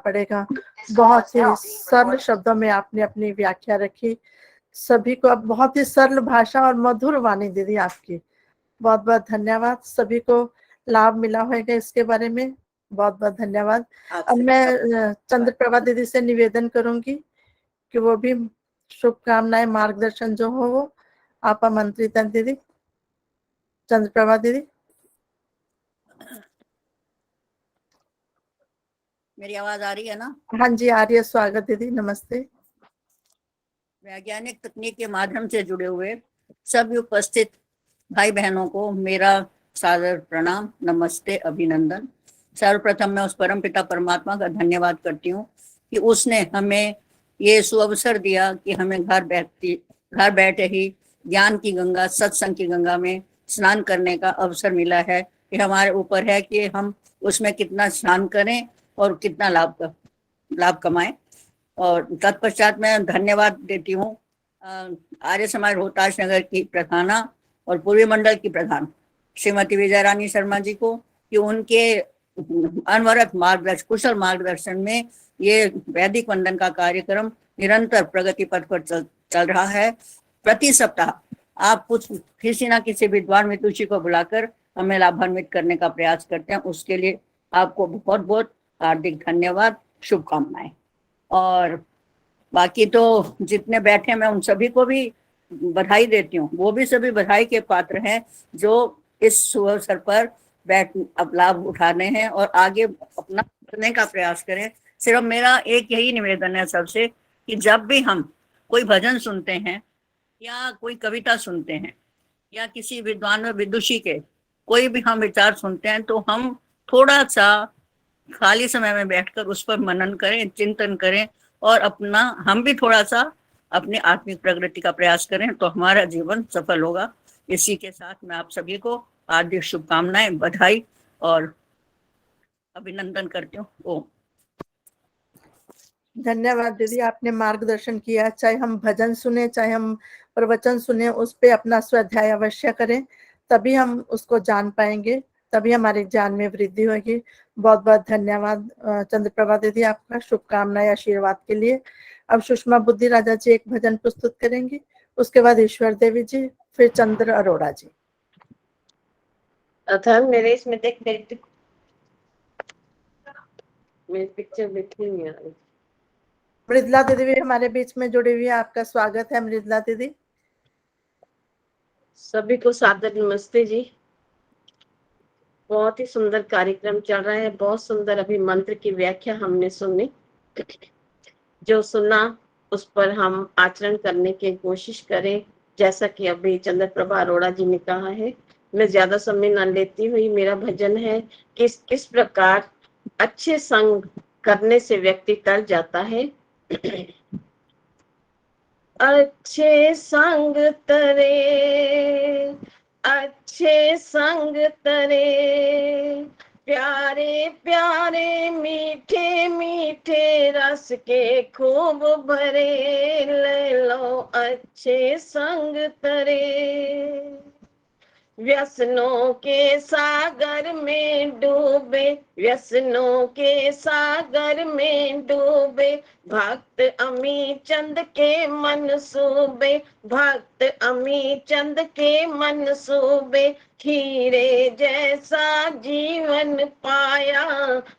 पड़ेगा। बहुत ही सरल शब्दों में आपने अपनी व्याख्या रखी। सभी को अब बहुत ही सरल भाषा और मधुर वाणी दीदी आपकी, बहुत बहुत धन्यवाद। सभी को लाभ मिला होगा इसके बारे में, बहुत बहुत धन्यवाद। अब मैं चंद्रप्रभा दीदी से निवेदन करूंगी कि वो भी शुभकामनाएं, मार्गदर्शन जो हो वो आप आमंत्रित हैं दीदी। चंद्रप्रभा दीदी, मेरी आवाज आ रही है ना? हाँ जी आ रही है। स्वागत दीदी, नमस्ते। वैज्ञानिक तकनीक के माध्यम से जुड़े हुए सभी उपस्थित भाई बहनों को मेरा सादर प्रणाम, नमस्ते, अभिनंदन। सर्वप्रथम मैं उस परम पिता परमात्मा का धन्यवाद करती हूँ कि उसने हमें ये सुअवसर दिया कि हमें घर बैठे ही ज्ञान की गंगा, सत्संग की गंगा में स्नान करने का अवसर मिला है। कि हमारे ऊपर है कि हम उसमें कितना स्नान करें और कितना लाभ कमाएं। और तत्पश्चात मैं धन्यवाद देती हूँ आर्य समाज रोहतास नगर की प्रधाना और पूर्वी मंडल की प्रधान श्रीमती विजय रानी शर्मा जी को कि उनके अनवरत कुशल मार्गदर्शन में ये वैदिक वंदन का कार्यक्रम निरंतर प्रगति पथ पर चल रहा है। प्रति सप्ताह आप कुछ किसी ना किसी विद्वान विदुषी को बुलाकर हमें लाभान्वित करने का प्रयास करते हैं। उसके लिए आपको बहुत बहुत हार्दिक धन्यवाद, शुभकामनाएं। और बाकी तो जितने बैठे मैं उन सभी को भी बधाई देती हूँ। वो भी सभी बधाई के पात्र हैं जो इस अवसर पर अब लाभ उठाने हैं और आगे अपना करने का प्रयास करें। सिर्फ मेरा एक यही निवेदन है सबसे कि जब भी हम कोई भजन सुनते हैं या कोई कविता सुनते हैं या किसी विद्वान विदुषी के कोई भी हम विचार सुनते हैं तो हम थोड़ा सा खाली समय में बैठकर उस पर मनन करें, चिंतन करें और हम भी थोड़ा सा अपनी आत्मिक प्रगति का प्रयास करें तो हमारा जीवन सफल होगा। इसी के साथ मैं आप सभी को हार्दिक शुभकामनाएं, बधाई और अभिनंदन करती हूँ। ओम। धन्यवाद दीदी, आपने मार्गदर्शन किया। चाहे हम भजन सुने, चाहे हम प्रवचन सुने, उस पे अपना स्वाध्याय अवश्य करें, तभी हम उसको जान पाएंगे, तभी हमारे ज्ञान में वृद्धि होगी। बहुत बहुत धन्यवाद चंद्रप्रभा दीदी आपका, शुभकामनाएं आशीर्वाद के लिए। अब सुषमा बुद्धि राजा जी एक भजन प्रस्तुत करेंगी, उसके बाद ईश्वर देवी जी, फिर चंद्र अरोड़ा जी। मेरे इसमें देख, मेरी पिक्चर दिखती नहीं आ रही। मृदुला दीदी भी हमारे बीच में जुड़ी हुई है, आपका स्वागत है मृदुला दीदी। सभी को सादर नमस्ते जी। बहुत ही सुंदर कार्यक्रम चल रहा है, बहुत सुंदर। अभी मंत्र की व्याख्या हमने सुनी, जो सुना उस पर हम आचरण करने की कोशिश करें, जैसा कि अभी चंद्रप्रभा अरोड़ा जी ने कहा है। मैं ज्यादा समय न लेती हुई, मेरा भजन है किस प्रकार अच्छे संग करने से व्यक्ति तर जाता है। अच्छे संग तरे, अच्छे संग तरे, प्यारे प्यारे मीठे मीठे रस के खूब भरे, ले लो अच्छे संग तरे। व्यसनों के सागर में डूबे, व्यसनों के सागर में डूबे, भक्त अमी चंद के मनसूबे, भक्त अमी चंद के मनसूबे, हीरे जैसा जीवन पाया,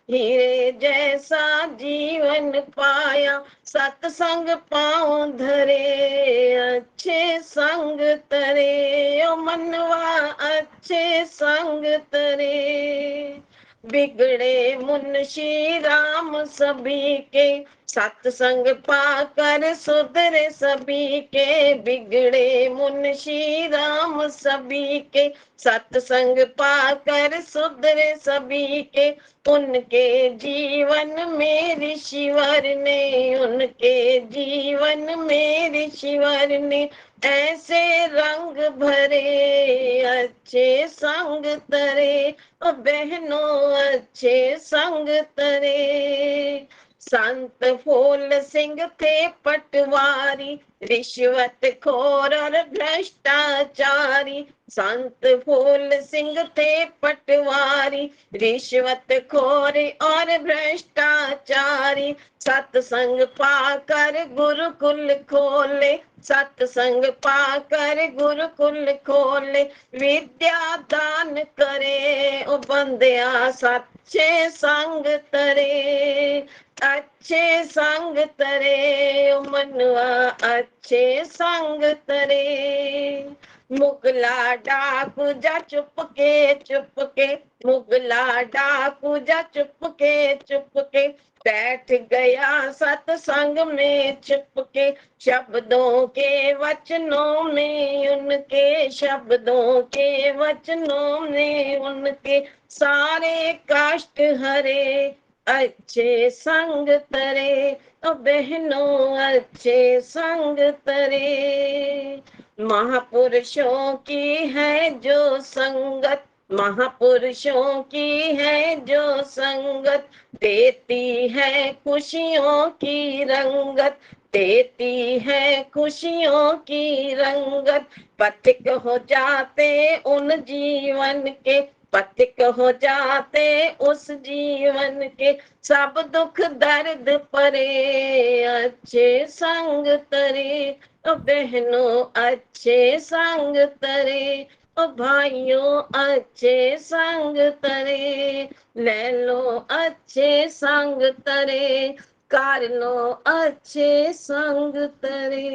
हीरे जैसा जीवन पाया, सत्संग पाँव धरे, अच्छे संग तरे, ओ मनवा अच्छे संग तरे। बिगड़े मुंशी राम सभी के, सत्संग पाकर सुधरे सभी के, बिगड़े मुंशी राम सभी के, सत्संग पाकर सुधरे सभी के। उनके जीवन में ऋषिवर ने, उनके जीवन में ऋषिवर ने ऐसे रंग भरे, अच्छे संग तरे, ओ बहनों अच्छे संग तरे। संत फूल सिंह थे पटवारी, रिश्वत खोर और भ्रष्टाचारी। संत फूल सिंह थे पटवारी, रिश्वत खोर और भ्रष्टाचारी। सत्संग पाकर गुरुकुल खोले, सत्संग पाकर गुरुकुल खोले। विद्या दान करे ओ बंदिया सच्चे संग तरे, अच्छे संग तरे ओ मनुआ अच्छे संग तरे। मुगला डाकू जा चुपके, मुगला डाकू जा चुपके। बैठ गया सत्संग में छिपके, शब्दों के वचनों में उनके, शब्दों के वचनों में उनके। सारे कष्ट हरे अच्छे संग तरे ओ बहनों अच्छे संग तरे। महापुरुषों की है जो संगत, महापुरुषों की है जो संगत। देती है खुशियों की रंगत, देती है खुशियों की रंगत। पथिक हो जाते उन जीवन के, पथिक हो जाते उस जीवन के। सब दुख दर्द परे अच्छे संग तरे ओ बहनों अच्छे संग तरे ओ भाइयों अच्छे संग तरे। ले लो अच्छे संग तरे, कर लो अच्छे संग तरे।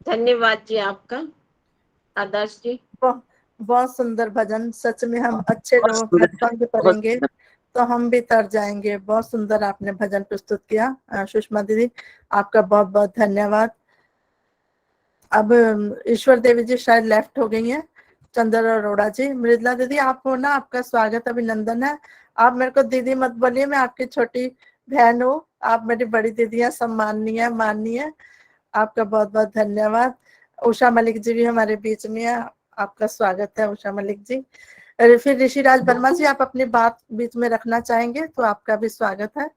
धन्यवाद जी आपका आदर्श जी। बहुत सुंदर भजन। सच में हम अच्छे लोगों का संग करेंगे तो हम भी तर जाएंगे। बहुत सुंदर आपने भजन प्रस्तुत किया सुषमा दीदी, आपका बहुत बहुत धन्यवाद। अब ईश्वर देवी जी शायद लेफ्ट हो गई हैं। चंद्र अरोड़ा जी, मृदुला दीदी आप हो ना, आपका स्वागत अभिनंदन है। आप मेरे को दीदी मत बोलिए, मैं आपकी छोटी बहन हूँ, आप मेरी बड़ी दीदी है, सम्माननीय माननीय। आपका बहुत बहुत धन्यवाद। उषा मलिक जी भी हमारे बीच में है, आपका स्वागत है उषा मलिक जी। फिर ऋषिराज वर्मा जी, आप अपनी बात बीच में रखना चाहेंगे तो आपका भी स्वागत है।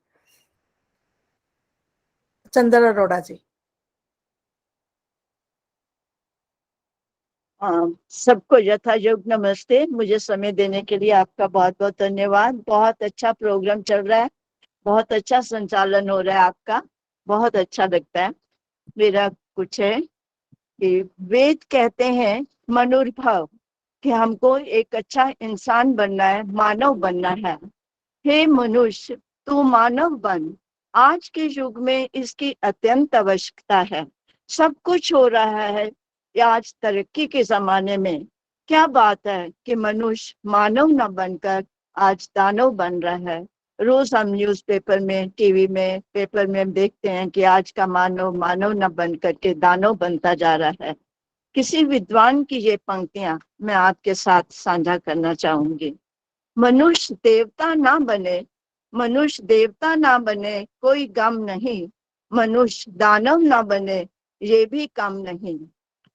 चंद्र अरोड़ा जी। सबको यथायोग नमस्ते। मुझे समय देने के लिए आपका बहुत बहुत धन्यवाद। बहुत अच्छा प्रोग्राम चल रहा है, बहुत अच्छा संचालन हो रहा है आपका, बहुत अच्छा लगता है। मेरा कुछ है कि वेद कहते हैं मनुर्भव, कि हमको एक अच्छा इंसान बनना है, मानव बनना है। हे मनुष्य तू मानव बन। आज के युग में इसकी अत्यंत आवश्यकता है। सब कुछ हो रहा है आज तरक्की के जमाने में। क्या बात है कि मनुष्य मानव न बनकर आज दानव बन रहा है। रोज हम न्यूज़पेपर में, टीवी में, पेपर में देखते हैं कि आज का मानव मानव न बन करके दानव बनता जा रहा है। किसी विद्वान की ये पंक्तियां मैं आपके साथ साझा करना चाहूंगी। मनुष्य देवता ना बने, मनुष्य देवता ना बने कोई गम नहीं। मनुष्य दानव ना बने ये भी कम नहीं।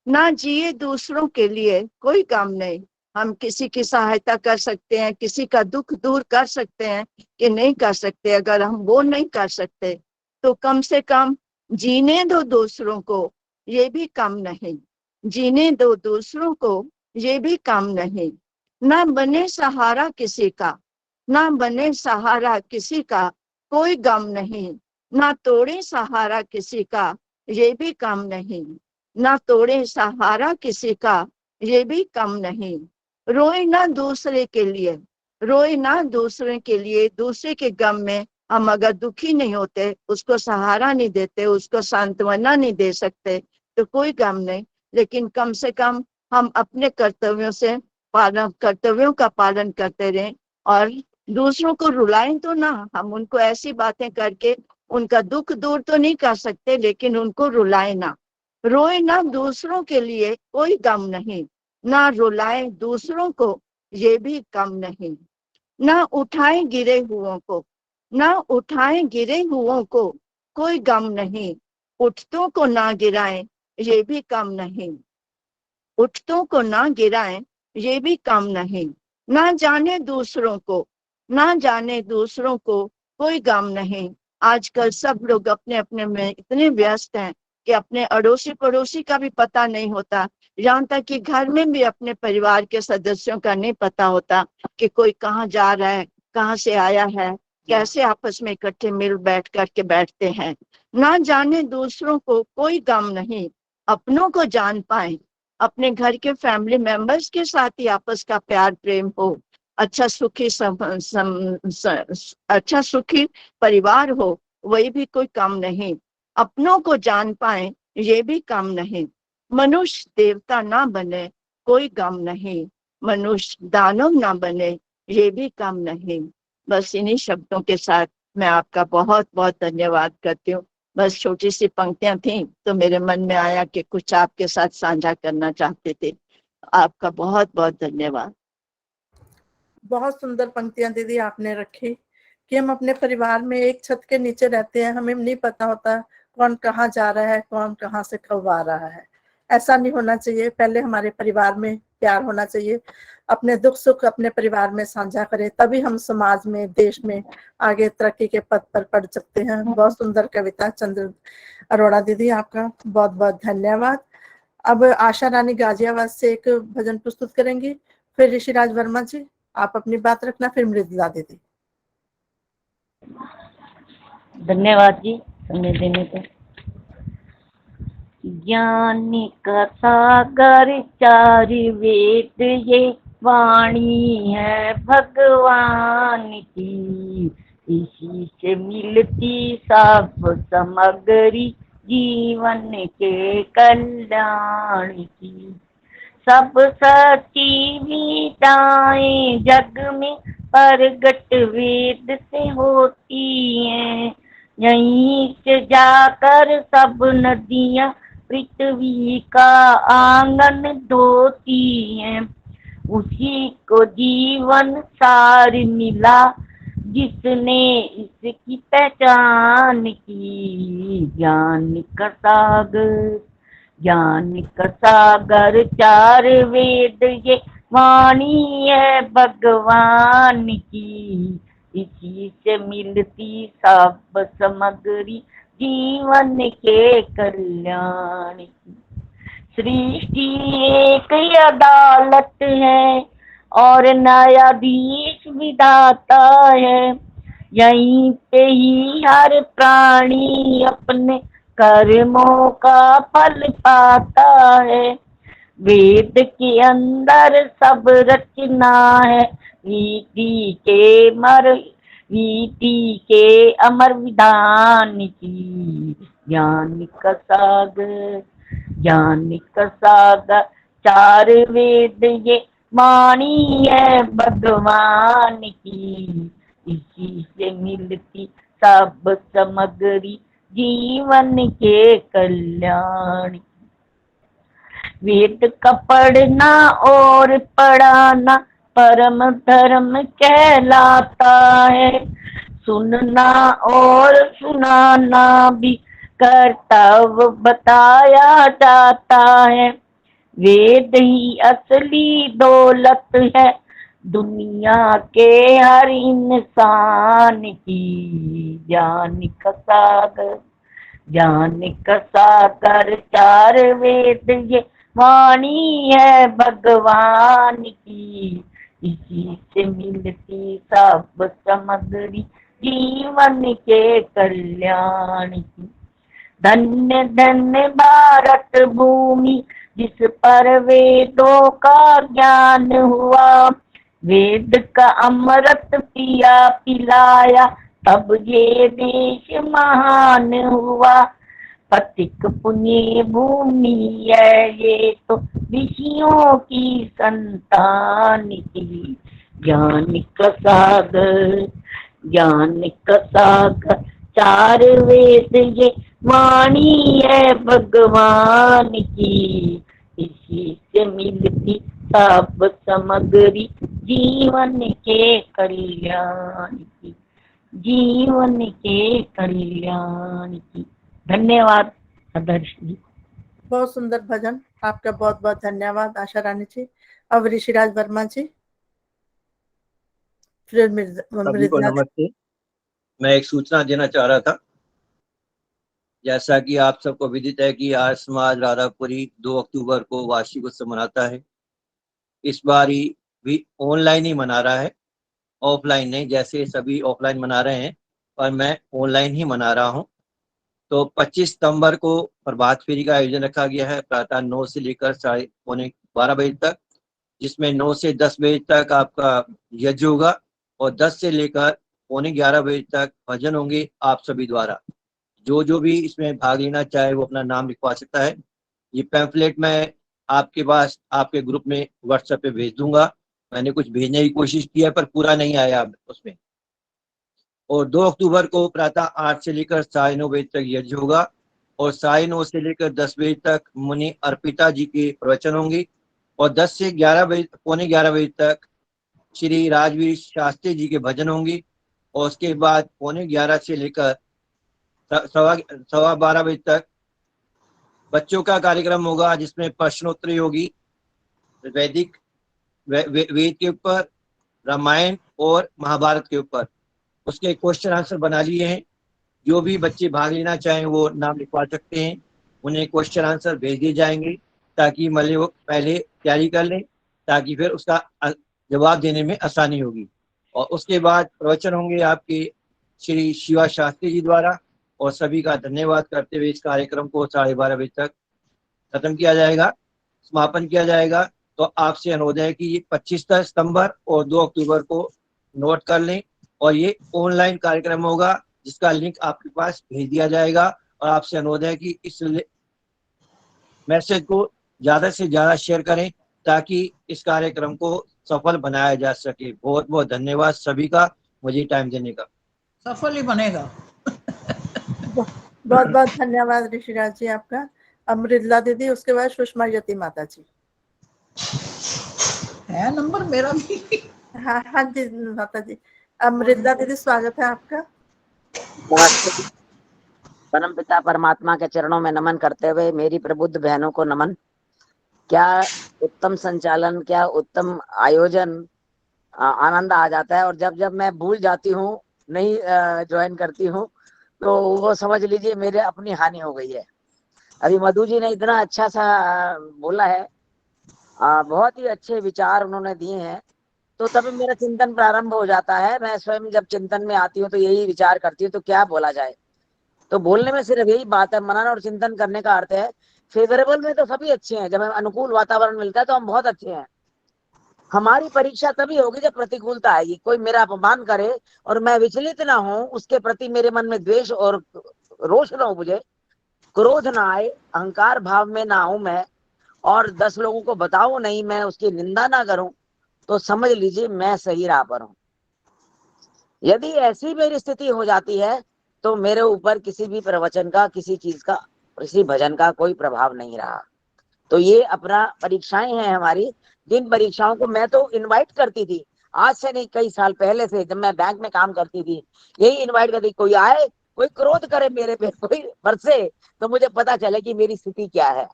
ना जिए दूसरों के लिए कोई काम नहीं। हम किसी की सहायता कर सकते हैं, किसी का दुख दूर कर सकते हैं कि नहीं कर सकते। अगर हम वो नहीं कर सकते तो कम से कम जीने दो दूसरों को, ये भी कम नहीं। जीने दो दूसरों को, ये भी कम नहीं। ना बने सहारा किसी का, ना बने सहारा किसी का कोई गम नहीं। ना तोड़े सहारा किसी का, ये भी कम नहीं। ना तोड़े सहारा किसी का, ये भी कम नहीं। रोए ना दूसरे के लिए, रोए ना दूसरे के लिए। दूसरे के गम में हम अगर दुखी नहीं होते, उसको सहारा नहीं देते, उसको सांत्वना नहीं दे सकते तो कोई गम नहीं। लेकिन कम से कम हम अपने कर्तव्यों का पालन करते रहें और दूसरों को रुलाएं तो ना। हम उनको ऐसी बातें करके उनका दुख दूर तो नहीं कर सकते, लेकिन उनको रुलाएं ना। रोए ना दूसरों के लिए कोई गम नहीं। ना रुलाएं दूसरों को, ये भी कम नहीं। ना उठाएं गिरे हुओं को, ना उठाएं गिरे हुओं को कोई गम नहीं। उठतों को ना गिराएं, ये भी कम नहीं। उठतों को ना गिराएं, ये भी कम नहीं। ना जाने दूसरों को, ना जाने दूसरों को कोई गम नहीं। आजकल सब लोग अपने अपने में इतने व्यस्त हैं कि अपने अड़ोसी पड़ोसी का भी पता नहीं होता, यहाँ तक कि घर में भी अपने परिवार के सदस्यों का नहीं पता होता कि कोई कहाँ जा रहा है, कहाँ से आया है, कैसे आपस में इकट्ठे मिल बैठ करके बैठते हैं। ना जाने दूसरों को कोई गम नहीं, अपनों को जान पाए, अपने घर के फैमिली मेंबर्स के साथ ही आपस का प्यार प्रेम हो, अच्छा सुखी अच्छा सुखी परिवार हो, वही भी कोई कम नहीं। अपनों को जान पाए, ये भी कम नहीं। मनुष्य देवता ना बने, कोई गम नहीं। मनुष्य दानव ना बने, ये भी कम नहीं। बस इन्हीं शब्दों के साथ मैं आपका बहुत बहुत धन्यवाद करती हूँ। बस छोटी सी पंक्तियां थी तो मेरे मन में आया कि कुछ आपके साथ साझा करना चाहते थे। आपका बहुत बहुत धन्यवाद। बहुत सुंदर पंक्तियां दीदी आपने रखी कि हम अपने परिवार में एक छत के नीचे रहते हैं, हमें नहीं पता होता कौन कहाँ जा रहा है, कौन कहाँ से कब आ रहा है। ऐसा नहीं होना चाहिए। पहले हमारे परिवार में प्यार होना चाहिए, अपने दुख सुख अपने परिवार में साझा करें, तभी हम समाज में देश में आगे तरक्की के पथ पर बढ़ सकते हैं। बहुत सुंदर कविता चंद्र अरोड़ा दीदी, आपका बहुत बहुत धन्यवाद। अब आशा रानी गाजियाबाद से एक भजन प्रस्तुत करेंगी, फिर ऋषिराज वर्मा जी आप अपनी बात रखना, फिर मृदुला दीदी। धन्यवाद जी समय देने पर। ज्ञान का सागर चार वेद ये वाणी है भगवान की, इसी से मिलती सब सामग्री जीवन के कल्याण की। सब सच्ची विद्याएं जग में प्रगट वेद से होती हैं, यहीं से जाकर सब नदियां पृथ्वी का आंगन धोती हैं। उसी को जीवन सार मिला जिसने इसकी पहचान की। ज्ञान का सागर, ज्ञान का सागर चार वेद ये वाणी है भगवान की, इसी से मिलती सब सामग्री जीवन के कल्याण की। सृष्टि एक अदालत है और न्यायाधीश विधाता है, यहीं पे ही हर प्राणी अपने कर्मों का फल पाता है। वेद के अंदर सब रचना है, रीति के अमर विधान की। ज्ञान का सागर, ज्ञान का सागर चार वेद ये वाणी है भगवान की, इसी से मिलती सब सामग्री जीवन के कल्याण। वेद का पढ़ना और पढ़ाना परम धर्म कहलाता है, सुनना और सुनाना भी कर्तव्य बताया जाता है। वेद ही असली दौलत है दुनिया के हर इंसान की। ज्ञान का सागर, ज्ञान का सागर चार वेद ये वाणी है भगवान की, इसी से मिलती सब सामग्री जीवन के कल्याण की। धन्य धन्य भारत भूमि जिस पर वेदों का ज्ञान हुआ, वेद का अमृत पिया पिलाया तब ये देश महान हुआ। पथिक पुण्य भूमि है ये तो ऋषियों की संतान की। ज्ञान का सागर, ज्ञान का सागर चार वेद ये वाणी है भगवान की, इसी से मिलती सब सामग्री जीवन के कल्याण की, जीवन के कल्याण की। धन्यवाद आदर्श जी। बहुत सुंदर भजन, आपका बहुत बहुत धन्यवाद आशा रानी जी। अब ऋषिराज वर्मा जी, फिर सभी को मृदुला। नमस्ते। मैं एक सूचना देना चाह रहा था। जैसा कि आप सबको विदित है कि आर्य समाज राधापुरी 2 अक्टूबर को वार्षिक उत्सव मनाता है। इस बार भी ऑनलाइन ही मना रहा है, ऑफलाइन नहीं, जैसे सभी ऑफलाइन मना रहे हैं, पर मैं ऑनलाइन ही मना रहा हूँ। तो 25 सितंबर को प्रभात फेरी का आयोजन रखा गया है प्रातः 9 से लेकर 12:30 बजे तक, जिसमें 9 से 10 बजे तक आपका यज्ञ होगा और 10 से लेकर 11:15 बजे तक भजन होंगे आप सभी द्वारा। जो भी इसमें भाग लेना चाहे वो अपना नाम लिखवा सकता है। ये पैम्फलेट मैं आपके पास आपके ग्रुप में व्हाट्सएप पे भेज दूंगा। मैंने कुछ भेजने की कोशिश की है पर पूरा नहीं आया उसमें। और 2 अक्टूबर को प्रातः 8 से लेकर 9:30 बजे तक यज्ञ होगा और 9:30 से लेकर 10 बजे तक मुनि अर्पिता जी के प्रवचन होंगे और 10 से 11:15 बजे तक श्री राजवीर शास्त्री जी के भजन होंगे और उसके बाद 11:15 से लेकर 12:15 बजे तक बच्चों का कार्यक्रम होगा, जिसमें प्रश्नोत्तरी होगी वैदिक वेद के ऊपर, रामायण और महाभारत के ऊपर। उसके क्वेश्चन आंसर बना लिए हैं। जो भी बच्चे भाग लेना चाहें वो नाम लिखवा सकते हैं। उन्हें क्वेश्चन आंसर भेज दिए जाएंगे ताकि मतलब वो पहले तैयारी कर लें, ताकि फिर उसका जवाब देने में आसानी होगी। और उसके बाद प्रवचन होंगे आपके श्री शिवा शास्त्री जी द्वारा और सभी का धन्यवाद करते हुए इस कार्यक्रम को 12:30 बजे तक खत्म किया जाएगा, समापन किया जाएगा। तो आपसे अनुरोध है कि ये 25 सितंबर और 2 अक्टूबर को नोट कर लें और ये ऑनलाइन कार्यक्रम होगा जिसका लिंक आपके पास भेज दिया जाएगा। और आपसे अनुरोध है कि इस मैसेज को ज्यादा से ज्यादा शेयर करें ताकि इस कार्यक्रम को सफल बनाया जा सके। बहुत बहुत धन्यवाद सभी का मुझे टाइम देने का। सफल ही बनेगा। बहुत बहुत धन्यवाद ऋषिराज जी आपका। अमृतला दीदी, उसके बाद सुषमा यति माता जी। है नंबर मेरा भी। हाँ हाँ जी माता जी। अमृतला दीदी, स्वागत है आपका। परम पिता परमात्मा के चरणों में नमन करते हुए मेरी प्रबुद्ध बहनों को नमन। क्या उत्तम संचालन, क्या उत्तम आयोजन, आनंद आ जाता है। और जब जब मैं भूल जाती हूँ, नहीं ज्वाइन करती हूँ, तो वो समझ लीजिए मेरे अपनी हानि हो गई है। अभी मधु जी ने इतना अच्छा सा बोला है, बहुत ही अच्छे विचार उन्होंने दिए हैं, तो तभी मेरा चिंतन प्रारंभ हो जाता है। मैं स्वयं जब चिंतन में आती हूँ तो यही विचार करती हूँ तो क्या बोला जाए। तो बोलने में सिर्फ यही बात है, मनन और चिंतन करने का अर्थ है फेवरेबल में तो सभी अच्छे हैं। जब हमें अनुकूल वातावरण मिलता है तो हम बहुत अच्छे हैं। हमारी परीक्षा तभी होगी जब प्रतिकूलता आएगी, कोई मेरा अपमान करे और मैं विचलित ना हूं, उसके प्रति मेरे मन में द्वेष और रोष ना हो, मुझे क्रोध ना आए, अहंकार भाव में ना आऊं मैं, और 10 लोगों को बताऊं नहीं, मैं उसकी निंदा ना करूं, तो समझ लीजिए मैं सही राह पर हूं। यदि ऐसी मेरी स्थिति हो जाती है तो मेरे ऊपर किसी भी प्रवचन का, किसी चीज का, किसी भजन का कोई प्रभाव नहीं रहा। तो ये अपना परीक्षाएं हैं हमारी, जिन परीक्षाओं को मैं तो इनवाइट करती थी, आज से नहीं कई साल पहले से, जब मैं बैंक में काम करती थी, यही इनवाइट करती, कोई आए, कोई क्रोध करे मेरे पे, कोई बरसे, तो मुझे पता चले कि मेरी स्थिति क्या है।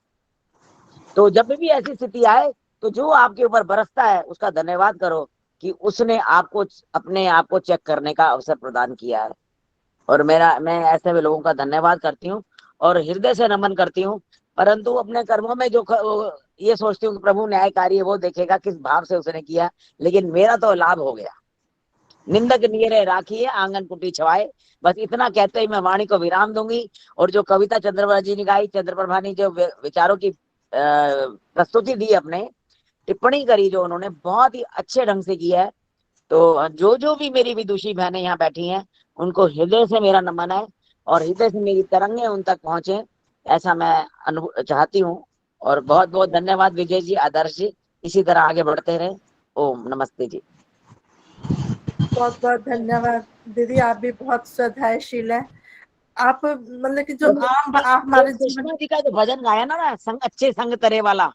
तो जब भी ऐसी स्थिति आए तो जो आपके ऊपर बरसता है उसका धन्यवाद करो कि उसने आपको अपने आप को चेक करने का अवसर प्रदान किया है। और मैं ऐसे भी लोगों का धन्यवाद करती हूँ और हृदय से नमन करती हूँ। परंतु अपने कर्मों में जो ये सोचती हूँ कि प्रभु न्यायकारी है, वो देखेगा किस भाव से उसने किया, लेकिन मेरा तो लाभ हो गया। निंदक नियरे राखिए आंगन कुटी छवाए, बस इतना कहते ही मैं वाणी को विराम दूंगी। और जो कविता चंद्रप्रभा जी ने गाई, चंद्रप्रभा ने जो विचारों की प्रस्तुति दी, अपने टिप्पणी करी जो उन्होंने, बहुत ही अच्छे ढंग से किया है। तो जो भी मेरी विदुषी बहनें यहाँ बैठी हैं, उनको हृदय से मेरा नमन है और हृदय से मेरी तरंगे उन तक पहुंचे, ऐसा मैं चाहती हूँ। और बहुत बहुत धन्यवाद विजय जी, आदर्श जी, इसी तरह आगे बढ़ते रहे। ओम नमस्ते जी। बहुत बहुत धन्यवाद दीदी, आप भी बहुत श्रद्धाशील है। आप मतलब कि जो आम हमारे सुषमा जी का जो भजन गाया ना, संग अच्छे संग तरे वाला,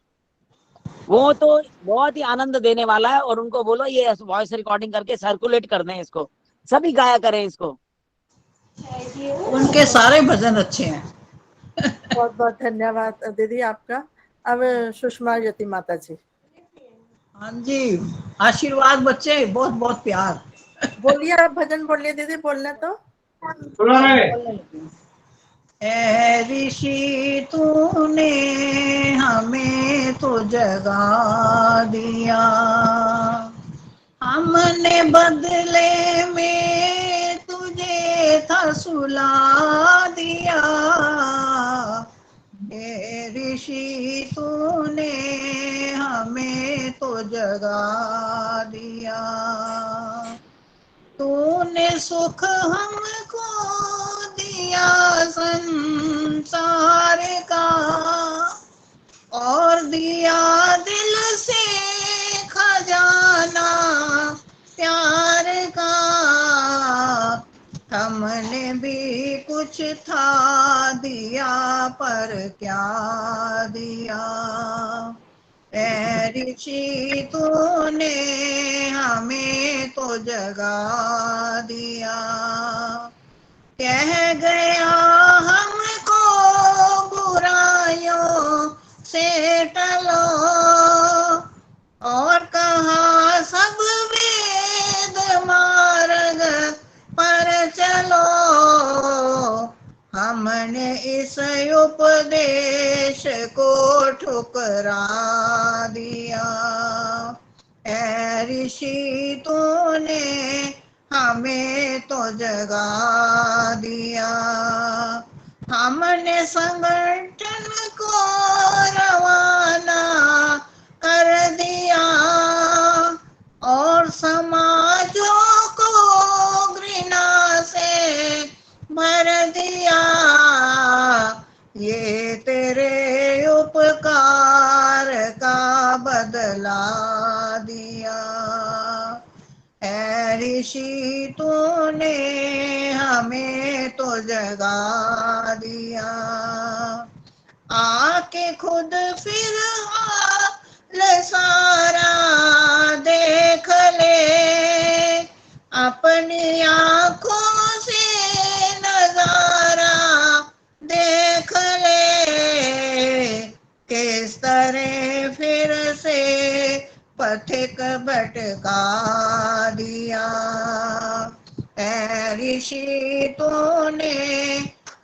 वो तो बहुत ही आनंद देने वाला है। और उनको बोलो ये वॉइस रिकॉर्डिंग करके सर्कुलेट कर दें, इसको सभी गाया करें इसको। उनके सारे भजन अच्छे हैं। बहुत बहुत धन्यवाद दीदी आपका। अब सुषमा यति माता जी। हाँ जी, आशीर्वाद बच्चे, बहुत बहुत प्यार। बोलिए, आप भजन बोलिए दीदी, बोलने तो। ए ऋषि तूने हमें तो जगा दिया, हमने बदले में तुझे था सुला दिया। ए ऋषि तूने हमें तो जगा दिया, तूने सुख हमको दिया संसार का, और दिया दिल से खजाना प्यार का। हमने भी कुछ था दिया, पर क्या दिया। ए ऋषि तूने हमें तो जगा दिया, कह गया हमको बुराइयों से टलो, और कहा सब वेद मार्ग पर चलो। हमने इस उपदेश को ठुकरा दिया, ए ऋषि तूने हमें तो जगा दिया। हमने संगठन को रवाना कर दिया, और समाजों को घृणा से भर दिया। ये तेरे उपकार का बदला दिया, ए ऋषि तूने हमें तो जगा दिया। आके खुद फिर हाल सारा देख ले, अपनी आंखों से नजारा देख ले। किस तरह फिर से पथिक भटका दिया, ए ऋषि तूने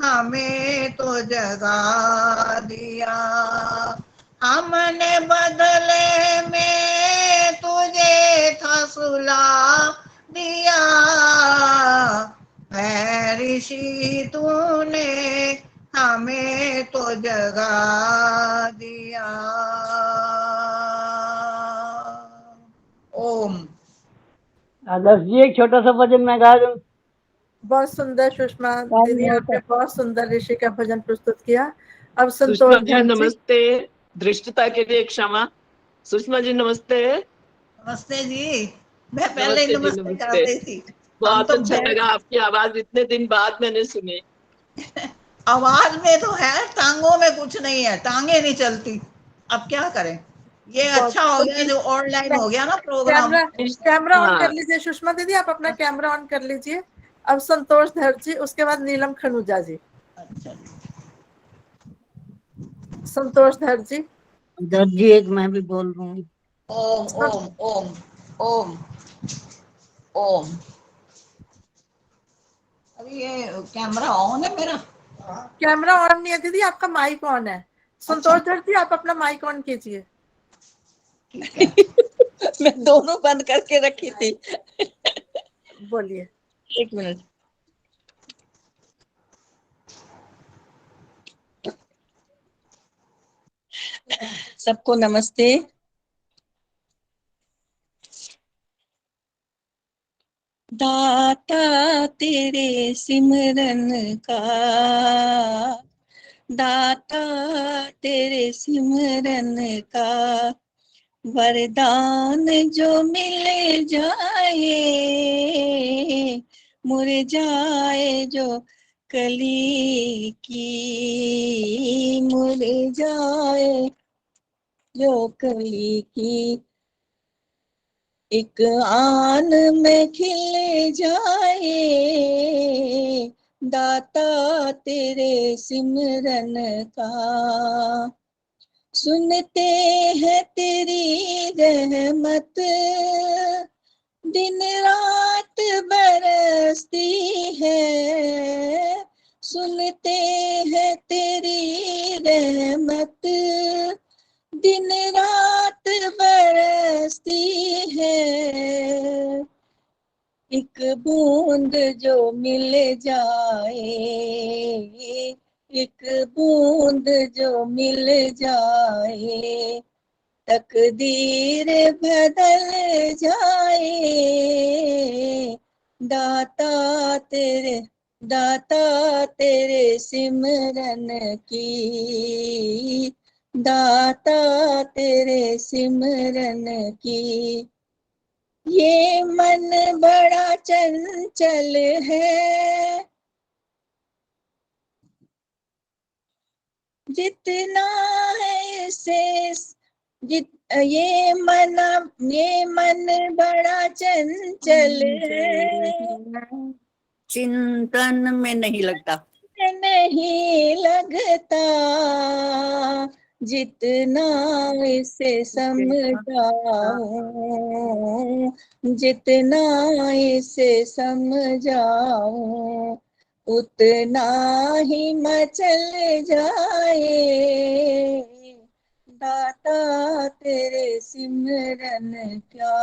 हमें तो जगा दिया। हमने बदले में तुझे था सुला दिया, ए ऋषि तूने हमें तो जगा दिया। ओम। आदर्श जी एक छोटा सा भजन मैं गा दूं। बहुत सुंदर सुषमा दीदी, आपने बहुत सुंदर ऋषि का भजन प्रस्तुत किया। अब सुषमा संतोष जी धर जी। नमस्ते, दृष्टता के लिए क्षमा। सुषमा जी नमस्ते। नमस्ते जी, मैं पहले ही नमस्ते कर रही थी। बहुत तो अच्छा लगा, आपकी आवाज इतने दिन बाद मैंने सुनी। आवाज में तो है, टांगों में कुछ नहीं है, टांगे नहीं चलती। अब क्या करें, ये अच्छा हो गया जो ऑनलाइन हो गया ना प्रोग्राम। कैमरा ऑन हाँ। कर लीजिए सुषमा दीदी, आप अपना कैमरा ऑन कर लीजिए। अब संतोष धर जी, उसके बाद नीलम खनूजा जी। अच्छा संतोष धर जी। धर जी एक मैं भी बोल दूंगी। ओम ओम ओम ओम ओम। अभी ये कैमरा ऑन है मेरा? कैमरा ऑन नहीं है दीदी, आपका माइक ऑन है। संतोष धर जी आप अपना माइक ऑन कीजिए। मैं दोनों बंद करके रखी थी। बोलिए। एक मिनट। सबको नमस्ते। दाता तेरे सिमरन का, दाता तेरे सिमरन का, वरदान जो मिल जाए, मुरझाए जो कली की, मुरझाए जो कली की, एक आन में खिल जाए, दाता तेरे सिमरन का। सुनते हैं तेरी रहमत, दिन रात बरसती है, सुनते हैं तेरी रहमत। दिन रात बरसती है, एक बूंद जो मिल जाए, एक बूंद जो मिल जाए, तकदीर बदल जाए। दाता तेरे, दाता तेरे सिमरन की, दाता तेरे सिमरन की। ये मन बड़ा चंचल है, जितना है इसे ये मन बड़ा चंचल है, चिंतन में नहीं लगता, नहीं लगता, जितना इसे समझाऊं, जितना इसे समझाऊं, उतना ही मचल जाए। दाता तेरे सिमरन क्या,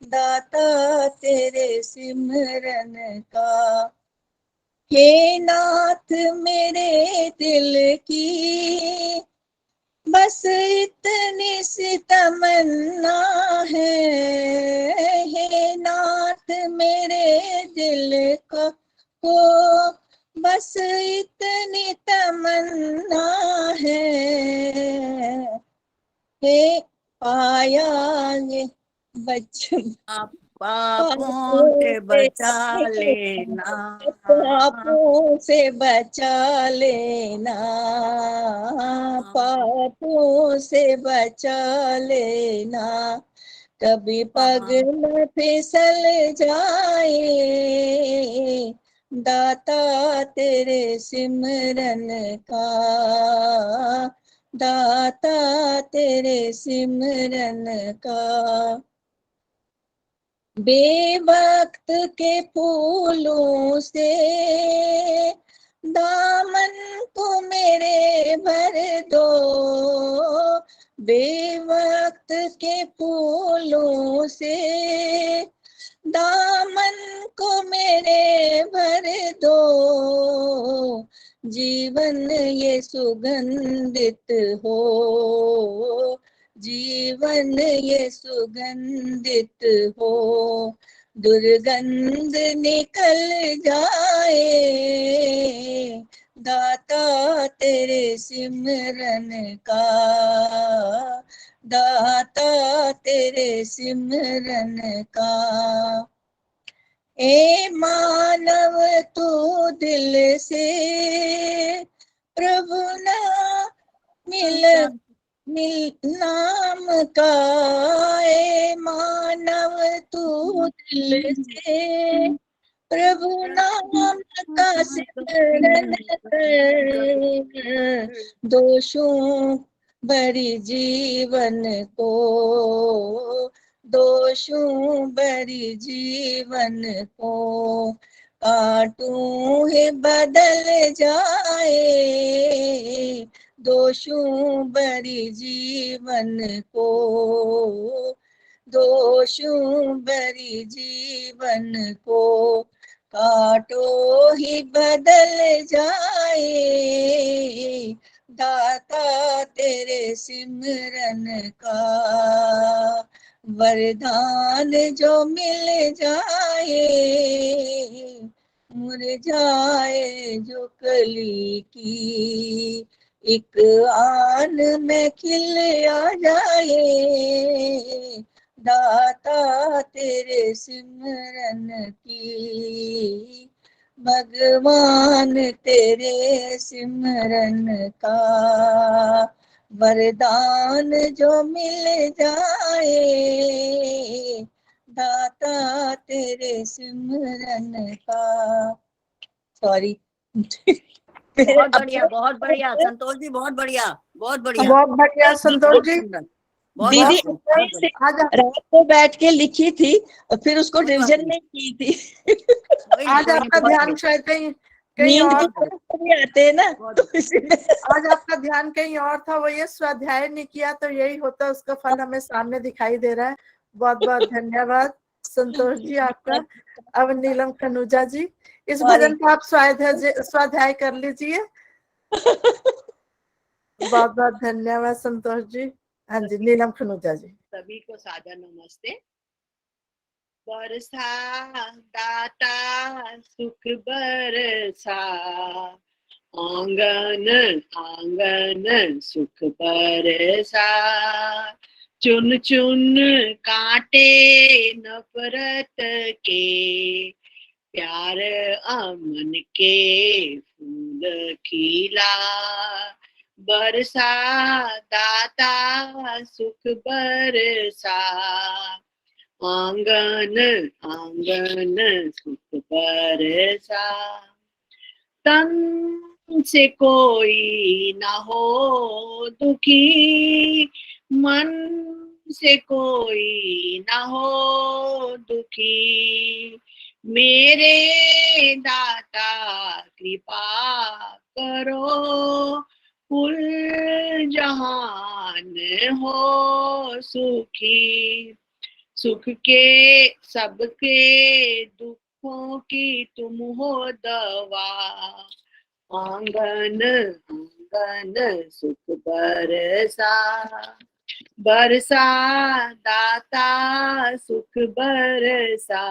दाता तेरे सिमरन का। हे नाथ मेरे दिल की, बस इतनी सी तमन्ना है। हे नाथ मेरे दिल को बस इतनी तमन्ना है। हे पाया ये बच्चन पापों से बचा लेना, पापों से बचा लेना, पापों से बचा लेना, कभी पग न फिसल जाए। दाता तेरे सिमरन का, दाता तेरे सिमरन का। बेवक्त के फूलों से दामन को मेरे भर दो, बेवक्त के फूलों से दामन को मेरे भर दो। जीवन ये सुगंधित हो, जीवन ये सुगंधित हो, दुर्गंध निकल जाए। दाता तेरे सिमरन का, दाता तेरे सिमरन का। ए मानव तू दिल से प्रभु ना मिल नाम का। ए मानव तू दिल से प्रभु नाम का सिमरन कर, दोषों भरी जीवन को, दोषों भरी जीवन को, कांटों है बदल जाए। दोषों भरी जीवन को, दोषों भरी जीवन को, कांटों ही बदल जाए। दाता तेरे सिमरन का वरदान जो मिल जाए, मुरझाए जो कली की एक आन में खिल आ जाए। दाता तेरे सिमरन की, भगवान तेरे सिमरन का वरदान जो मिल जाए। दाता तेरे सिमरन का। सॉरी बहुत बढ़िया, बहुत बढ़िया संतोष जी, बहुत बढ़िया, बहुत बढ़िया, बहुत बढ़िया संतोष बहुत जी, सुंदर। दीदी बहुत बढ़िया, से आज रात को बैठ के लिखी थी और फिर उसको कोई बात रिविजन नहीं। नहीं की थी। कोई नहीं, आज कोई नहीं, आपका बहुत ध्यान बढ़िया, शायद कहीं कहीं नींद और भी था। कभी आते हैं ना, बहुत तो बढ़िया। इसलिए आज आपका ध्यान कहीं और था, वो ये स्वाध्याय नहीं किया तो यही होता, उसका फल हमें सामने दिखाई दे रहा है। बहुत बहुत धन्यवाद संतोष जी आपका। अब नीलम खनूजा जी, इस भजन का आप स्वाध्याय कर लीजिए। बहुत बहुत धन्यवाद संतोष जी। हाँ जी, नीलम खनूजा जी। सभी को सादर नमस्ते। बरसा दाता सुख बरसा, आंगन आंगन सुख बरसा, चुन चुन काटे नफरत के, प्यार अमन के फूल खिला। बरसा दाता सुख बरसा, आंगन आंगन सुख बरसा। तन से कोई ना हो दुखी, मन से कोई ना हो दुखी, मेरे दाता कृपा करो, कुल जहान हो सुखी। सुख के सबके दुखों की तुम हो दवा, आंगन आंगन सुख बरसा। बरसा दाता सुख बरसा,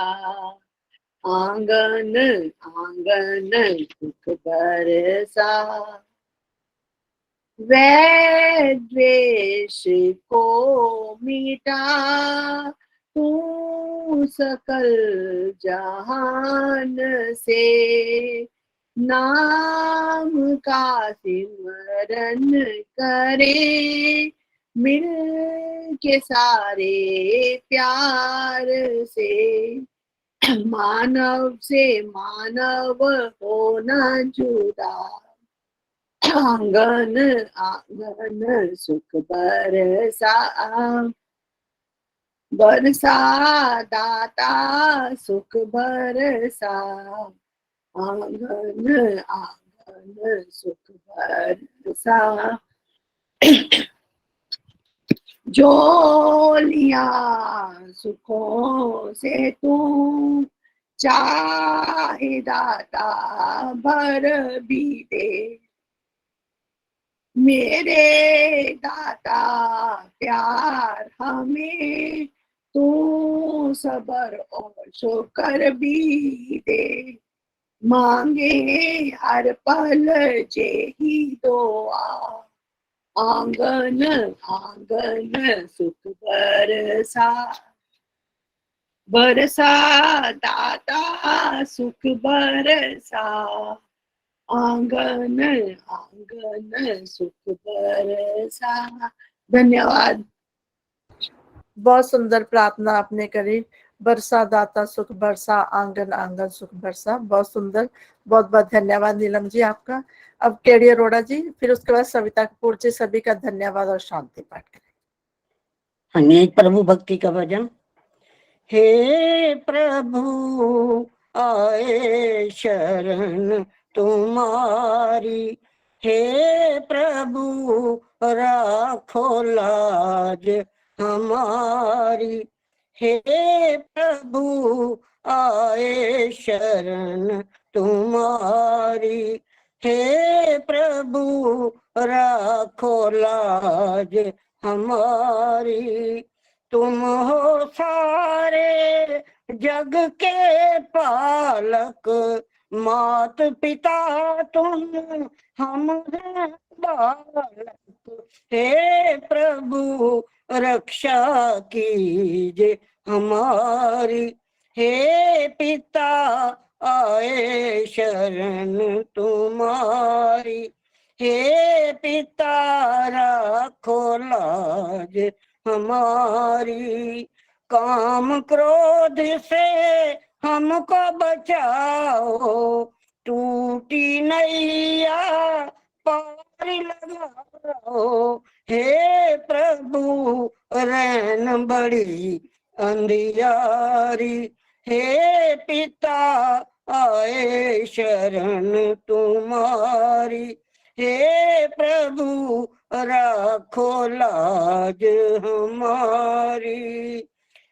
आंगन आंगन सुख बरसा। वै द्वेष को मिटा तू सकल जहान से, नाम का सिमरन करे, मिल के सारे प्यार से। मानव से मानव होना जुदा, आंगन आंगन सुख बरसा। बरसा दाता सुख बरसा, आंगन आंगन सुख बरसा। झोलिया सुखों से तू चाहे दाता भर भी दे, मेरे दाता प्यार हमें तू सबर और शुक्र भी दे। मांगे हर पल जे ही दुआ, आंगन आंगन सुख बरसा। बरसा दाता सुख बरसा, आंगन आंगन सुख बरसा। धन्यवाद। बहुत सुंदर प्रार्थना आपने करी। बरसा दाता सुख बरसा, आंगन आंगन सुख बरसा। बहुत सुंदर। बहुत बहुत धन्यवाद नीलम जी आपका। अब केडी अरोड़ा जी, फिर उसके बाद सविता कपूर जी। सभी का धन्यवाद और शांति पाठ करें। अनेक प्रभु भक्ति का भजन। हे प्रभु आए शरण तुम्हारी, हे प्रभु राखो लाज हमारी, हे प्रभु आए शरण तुम्हारी, हे प्रभु राखो लाज हमारी। तुम हो सारे जग के पालक, मात पिता तुम हम हैं बालक, हे प्रभु रक्षा कीजिए हमारी, हे पिता आए शरण तुम्हारी, हे पिता राखो लाज हमारी। काम क्रोध से हमको बचाओ, टूटी नैया पार लगाओ, हे प्रभु रैन बड़ी अंधियारी। हे पिता आए शरण तुम्हारी, हे प्रभु राखो लाज हमारी।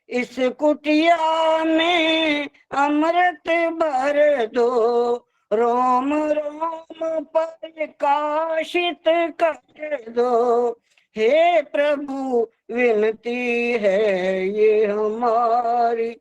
इस कुटिया में अमृत भर दो, रोम रोम प्रकाशित कर दो। हे प्रभु विनती है ये हमारी,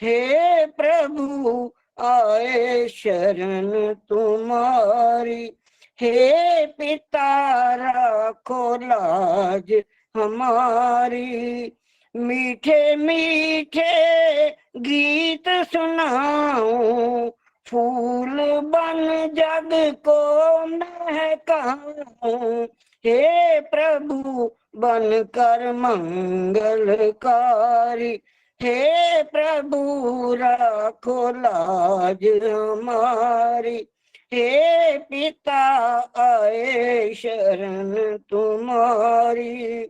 हे प्रभु आए शरण तुम्हारी। हे पिता राखो लाज हमारी। मीठे मीठे गीत सुनाऊं, फूल बन जग को महकाऊं। हे प्रभु बनकर मंगलकारी, हे प्रभु राखो लाज हमारी। हे पिता आए शरण तुम्हारी।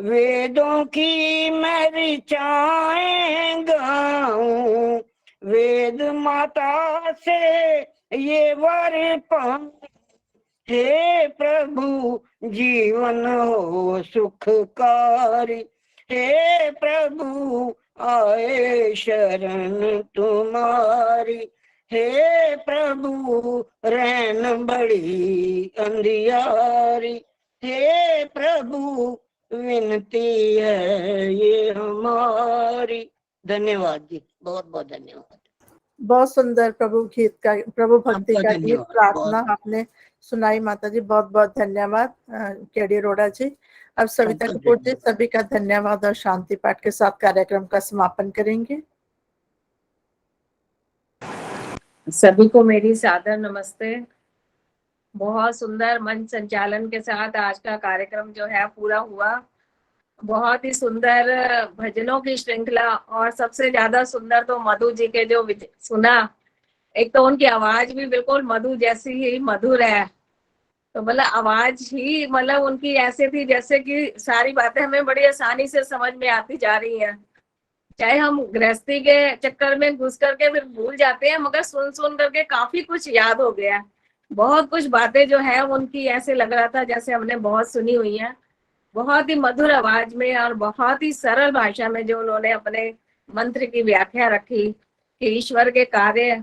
वेदों की मैं ऋचाएं गाऊं, वेद माता से ये वर पाऊं। हे प्रभु जीवन हो सुखकारी, हे प्रभु आए शरण तुम्हारी। हे प्रभु रैन बड़ी अंधियारी, हे प्रभु विनती है ये हमारी। धन्यवाद जी, बहुत बहुत धन्यवाद। बहुत सुंदर प्रभु गीत का, प्रभु भक्ति आपका का गीत धन्यवाद, प्रार्थना बहुत। आपने सुनाई माता जी, बहुत बहुत धन्यवाद केडी रोड़ा जी। अब सविता आपका कपूर जी धन्यवाद। सभी का धन्यवाद और शांति पाठ के साथ कार्यक्रम का समापन करेंगे। सभी को मेरी सादर नमस्ते। बहुत सुंदर मंच संचालन के साथ आज का कार्यक्रम जो है पूरा हुआ। बहुत ही सुंदर भजनों की श्रृंखला, और सबसे ज्यादा सुंदर तो मधु जी के जो सुना। एक तो उनकी आवाज भी बिल्कुल मधु जैसी ही मधुर है, तो मतलब आवाज ही मतलब उनकी ऐसे थी जैसे कि सारी बातें हमें बड़ी आसानी से समझ में आती जा रही हैं। चाहे हम गृहस्थी के चक्कर में घुस करके फिर भूल जाते हैं, मगर सुन सुन करके काफी कुछ याद हो गया। बहुत कुछ बातें जो है उनकी ऐसे लग रहा था जैसे हमने बहुत सुनी हुई है। बहुत ही मधुर आवाज में और बहुत ही सरल भाषा में जो उन्होंने अपने मंत्र की व्याख्या रखी कि ईश्वर के कार्य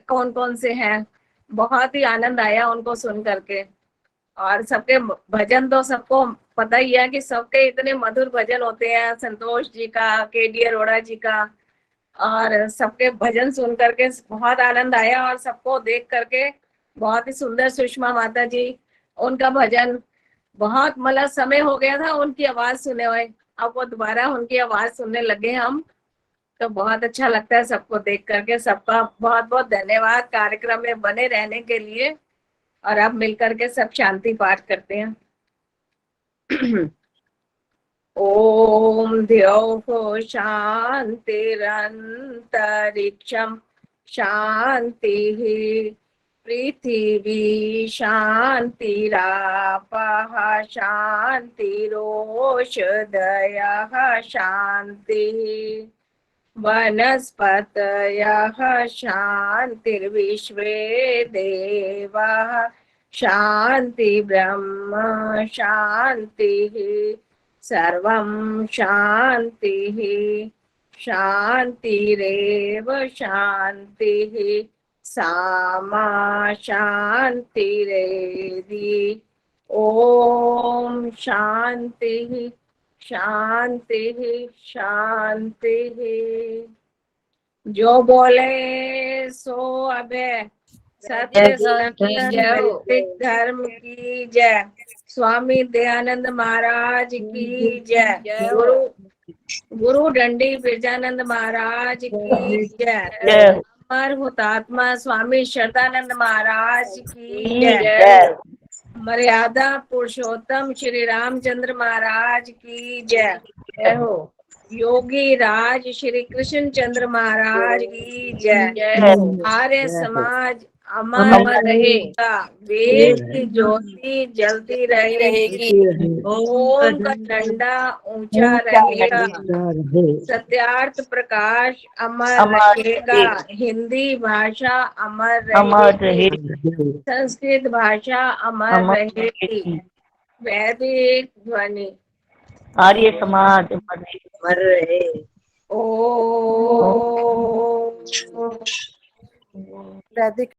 कौन कौन से हैं। बहुत ही आनंद आया उनको सुन करके। और सबके भजन तो सबको पता ही है कि सबके इतने मधुर भजन होते हैं, संतोष जी का, केडी अरोड़ा जी का। और सबके भजन सुन करके बहुत आनंद आया, और सबको देख करके बहुत ही सुंदर सुषमा माता जी, उनका भजन बहुत मतलब समय हो गया था उनकी आवाज सुने हुए, अब वो दोबारा उनकी आवाज सुनने लगे हम, तो बहुत अच्छा लगता है सबको देख करके। सबका बहुत बहुत धन्यवाद कार्यक्रम में बने रहने के लिए। और अब मिलकर के सब शांति पाठ करते हैं। ओम द्यौः शान्तिरन्तरिक्षं शान्तिः, पृथिवी शान्तिरापः शान्तिरोषधयः शान्तिः, वनस्पतयः शान्तिर्विश्वे देवाः शान्ति ब्रह्म शान्तिः, सर्वं शान्तिः शान्तिरेव शान्तिः, सामा शान्तिरेधि। ओम शान्तिः शान्तिः शान्तिः। जो बोले सो अभय, सत्य वैदिक धर्म की जय। स्वामी दयानंद महाराज की जय। गुरु डंडी बिरजानंद महाराज की जय। अमर हुतात्मा स्वामी श्रद्धानंद महाराज की जय। मर्यादा पुरुषोत्तम श्री रामचंद्र महाराज की जय हो। योगी राज श्री कृष्ण चंद्र महाराज की जय। आर्य समाज अमर रहेगा, वेद की ज्योति जलती रहेगी, ओम का झंडा ऊंचा रहेगा, सत्यार्थ प्रकाश अमर रहेगा, हिंदी भाषा अमर रहेगी, संस्कृत भाषा अमर रहेगी, वैदिक ध्वनि आर्य समाज अमर रहे। ओ वैदिक